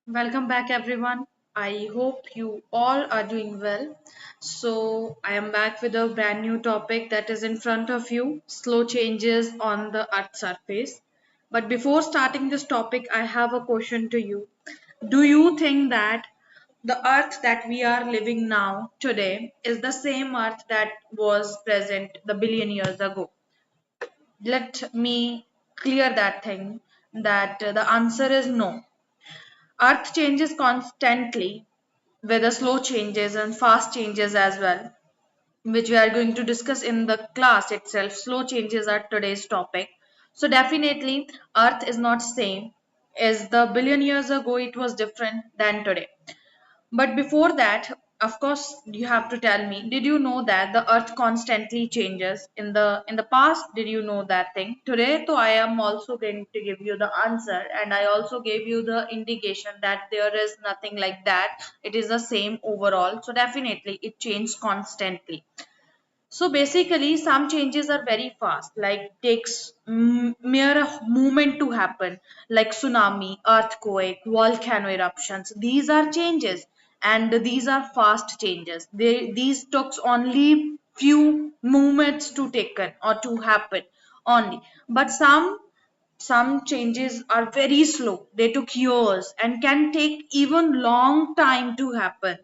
Welcome back, everyone. I hope you all are doing well. So, I am back with a brand new topic that is in front of you, slow changes on the Earth's surface. But before starting this topic, I have a question to you. Do you think that the Earth that we are living now today is the same Earth that was present the billion years ago? Let me clear that thing that the answer is no. Earth changes constantly, whether slow changes and fast changes as well, which we are going to discuss in the class itself. Slow changes are today's topic. So definitely, Earth is not same as the billion years ago. It was different than today. But before that, of course, you have to tell me, did you know that the earth constantly changes in the past? Did you know that thing? Today, so I am also going to give you the answer, and I also gave you the indication that there is nothing like that. It is the same overall. So definitely it changes constantly. So basically, some changes are very fast, like takes mere a moment to happen, like tsunami, earthquake, volcano eruptions. These are changes, and these are fast changes. These took only few moments to taken or to happen only. But some changes are very slow. They took years and can take even long time to happen.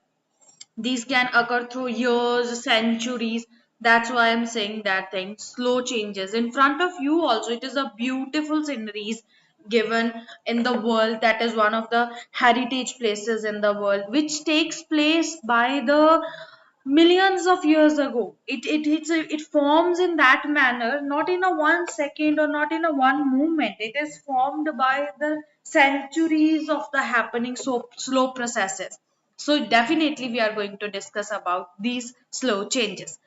These can occur through years, centuries. That's why I'm saying that thing. Slow changes. In front of you also, it is a beautiful sceneries given in the world. That is one of the heritage places in the world, which takes place by the millions of years ago. It forms in that manner, not in a 1 second or not in a one moment. It is formed by the centuries of the happening so slow processes. So definitely we are going to discuss about these slow changes.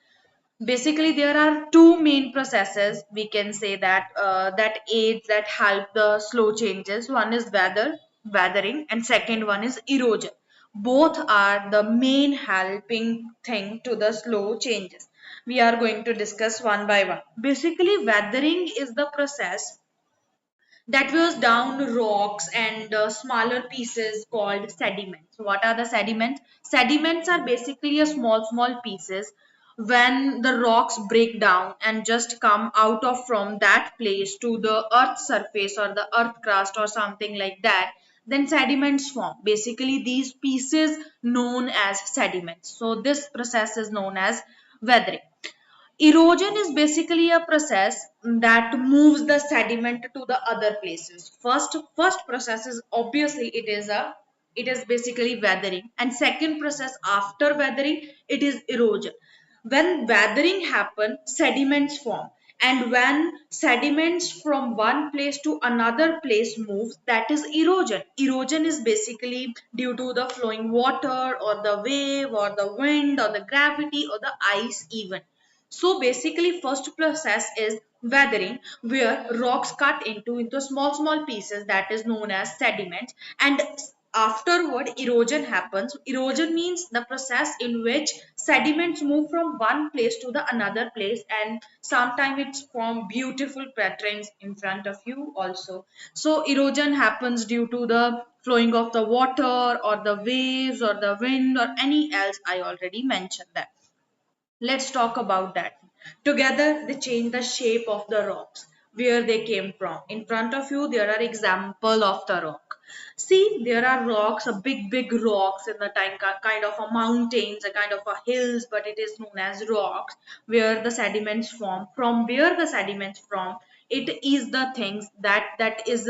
Basically, there are two main processes we can say that aids that help the slow changes. One is weathering, and second one is erosion. Both are the main helping thing to the slow changes. We are going to discuss one by one. Basically, weathering is the process that wears down rocks and smaller pieces called sediments. What are the sediments? Sediments are basically a small pieces when the rocks break down and just come out of from that place to the earth surface or the earth crust or something like that. Then sediments form. Basically, these pieces known as sediments. So this process is known as weathering. Erosion is basically a process that moves the sediment to the other places. First process is obviously it is basically weathering, and second process after weathering it is erosion. When weathering happen, sediments form, and when sediments from one place to another place moves, that is erosion. Erosion is basically due to the flowing water or the wave or the wind or the gravity or the ice even. So basically, first process is weathering, where rocks cut into small pieces that is known as sediment, and afterward erosion happens. Erosion means the process in which sediments move from one place to the another place, and sometimes it's form beautiful patterns in front of you also. So erosion happens due to the flowing of the water or the waves or the wind or any else. I already mentioned that. Let's talk about that. Together, they change the shape of the rocks, where they came from. In front of you, there are example of the rock. See, there are rocks, a big rocks in the kind of a mountains, a kind of a hills, but it is known as rocks, where the sediments form. From where the sediments from, it is the things that is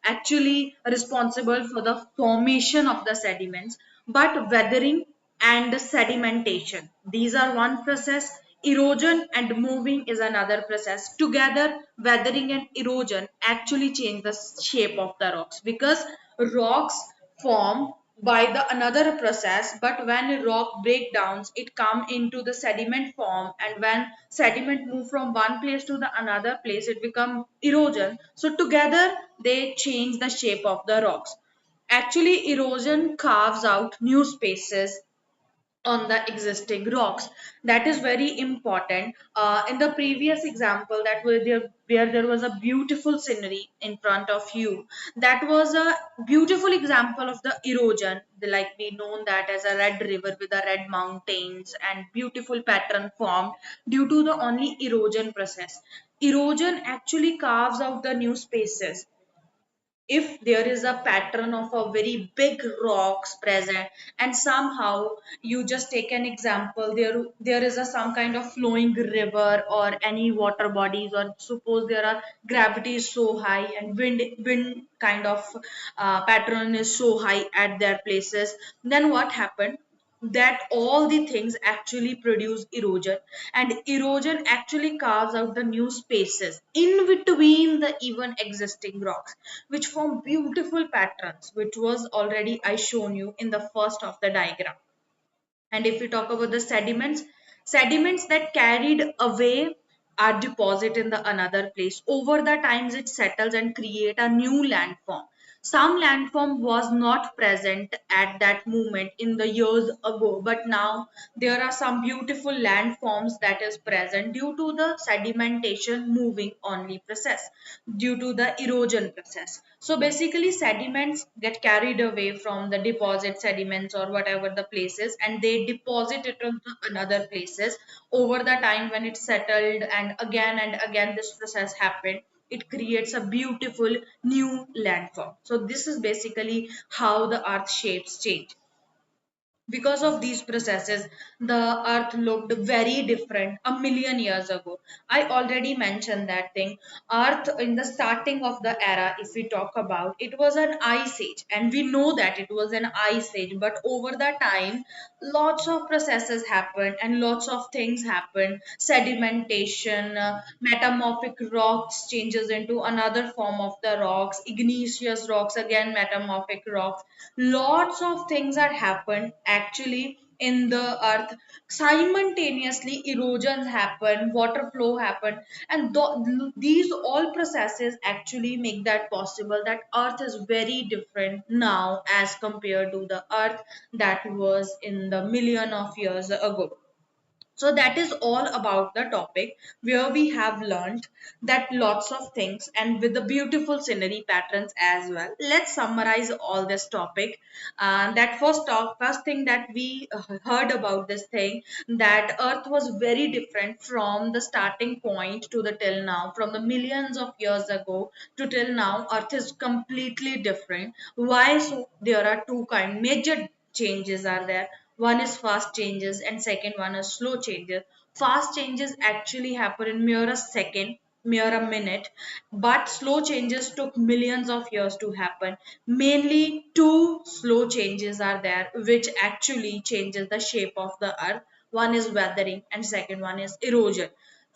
actually responsible for the formation of the sediments. But weathering and sedimentation, these are one process. Erosion and moving is another process. Together, weathering and erosion actually change the shape of the rocks, because rocks form by the another process, but when rock breakdowns it come into the sediment form, and when sediment move from one place to the another place it become erosion. So together they change the shape of the rocks. Actually, erosion carves out new spaces on the existing rocks. That is very important. In the previous example, that where there was a beautiful scenery in front of you, that was a beautiful example of the erosion, like we know that as a red river with the red mountains and beautiful pattern formed due to the only erosion process. Erosion actually carves out the new spaces. If there is a pattern of a very big rocks present, and somehow you just take an example, there is a some kind of flowing river or any water bodies, or suppose there are gravity is so high and wind kind of pattern is so high at their places, then what happened, that all the things actually produce erosion, and erosion actually carves out the new spaces in between the even existing rocks, which form beautiful patterns, which was already I shown you in the first of the diagram. And if we talk about the sediments, sediments that carried away are deposited in the another place. Over the times it settles and create a new landform. Some landform was not present at that moment in the years ago, but now there are some beautiful landforms that is present due to the sedimentation moving only process, due to the erosion process. So basically sediments get carried away from the deposit sediments or whatever the places, and they deposit it on the another places. Over the time when it's settled and again this process happened, it creates a beautiful new landform. So this is basically how the earth shapes change. Because of these processes, the earth looked very different a million years ago. I already mentioned that thing. Earth in the starting of the era, if we talk about, it was an ice age, and we know that it was an ice age, but over the time lots of processes happened and lots of things happened. Sedimentation, metamorphic rocks changes into another form of the rocks, igneous rocks, again metamorphic rocks. Lots of things are happened actually in the earth. Simultaneously erosions happen, water flow happen, and these all processes actually make that possible, that earth is very different now as compared to the earth that was in the million of years ago. So that is all about the topic, where we have learned that lots of things and with the beautiful scenery patterns as well. Let's summarize all this topic. That first thing that we heard about this thing, that Earth was very different from the starting point to the till now, from the millions of years ago to till now. Earth is completely different. Why? So there are two kind major changes are there. One is fast changes and second one is slow changes. Fast changes actually happen in mere a second, mere a minute, but slow changes took millions of years to happen. Mainly two slow changes are there which actually changes the shape of the earth. One is weathering and second one is erosion.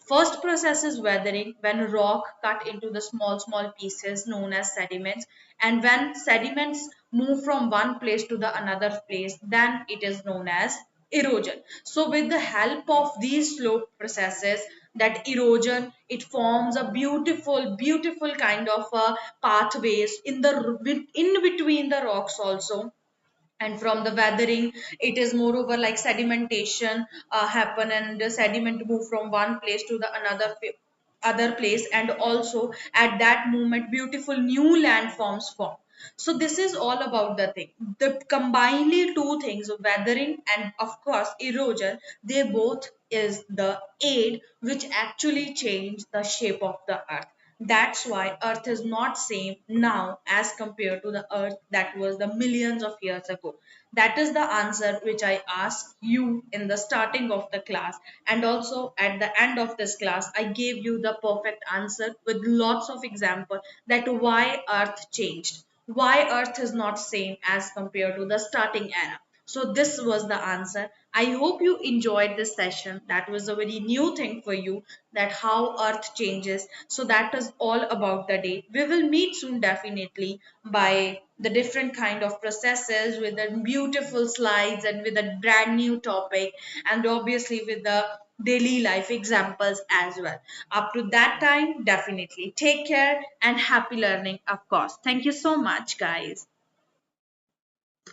First process is weathering, when rock cut into the small pieces known as sediments, and when sediments move from one place to the another place, then it is known as erosion. So with the help of these slow processes, that erosion, it forms a beautiful kind of pathways in the in between the rocks also. And from the weathering, it is moreover like sedimentation happen, and the sediment move from one place to the another other place, and also at that moment beautiful new landforms form. So this is all about the thing, the combinedly two things, weathering and of course erosion, they both is the aid which actually change the shape of the earth. That's why earth is not same now as compared to the earth that was the millions of years ago. That is the answer which I asked you in the starting of the class, and also at the end of this class I gave you the perfect answer with lots of example that why earth changed, why earth is not same as compared to the starting era. So this was the answer. I hope you enjoyed this session. That was a very new thing for you, that how earth changes. So that is all about the day. We will meet soon definitely by the different kind of processes with the beautiful slides and with a brand new topic, and obviously with the daily life examples as well. Up to that time, definitely take care and happy learning, of course. Thank you so much, guys.